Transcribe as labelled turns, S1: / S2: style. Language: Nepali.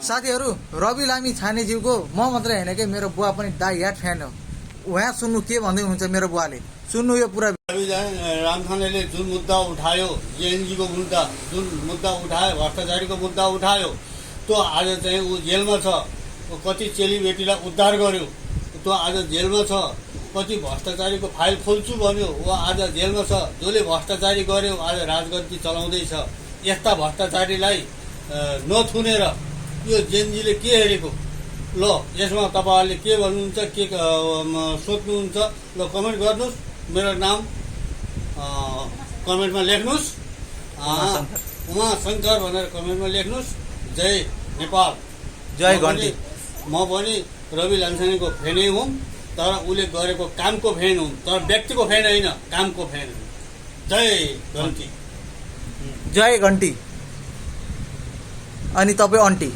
S1: साथीहरू रवि लामी छानेज्यूको म मात्रै होइन कि मेरो बुवा पनि दाई याट फ्यान हो। उहाँ सुन्नु के भन्दै हुनुहुन्छ मेरो बुवाले, सुन्नु यो पुरा।
S2: रवि लामिछानेले जुन मुद्दा उठायो, जेएनजीको मुद्दा जुन मुद्दा उठायो, भ्रष्टाचारीको मुद्दा उठायो, त्यो आज चाहिँ ऊ जेलमा छ। कति चेलीबेटीलाई उद्धार गर्यो, त्यो आज जेलमा छ। कति भ्रष्टाचारीको फाइल खोल्छु भन्यो, ऊ आज जेलमा छ। जसले भ्रष्टाचारी गर्यो आज राजगद्दी चलाउँदैछ। यस्ता भ्रष्टाचारीलाई नथुनेर यो जेएनजीले के हेरेको? ल यसमा तपाईँहरूले के भन्नुहुन्छ, के सोध्नुहुन्छ? ल कमेन्ट गर्नुहोस्। मेरो नाम कमेन्टमा लेख्नुहोस्, उमाशङ्कर भनेर कमेन्टमा लेख्नुहोस्। जय नेपाल,
S1: जय घन्टी।
S2: म पनि रवि लामिछानेको फ्यानै हुँ, तर उसले गरेको कामको फ्यान हुँ, तर व्यक्तिको फ्यान होइन, कामको फ्यान हुँ। जय घन्टी,
S1: जय घन्टी। अनि तपाईँ अन्टी।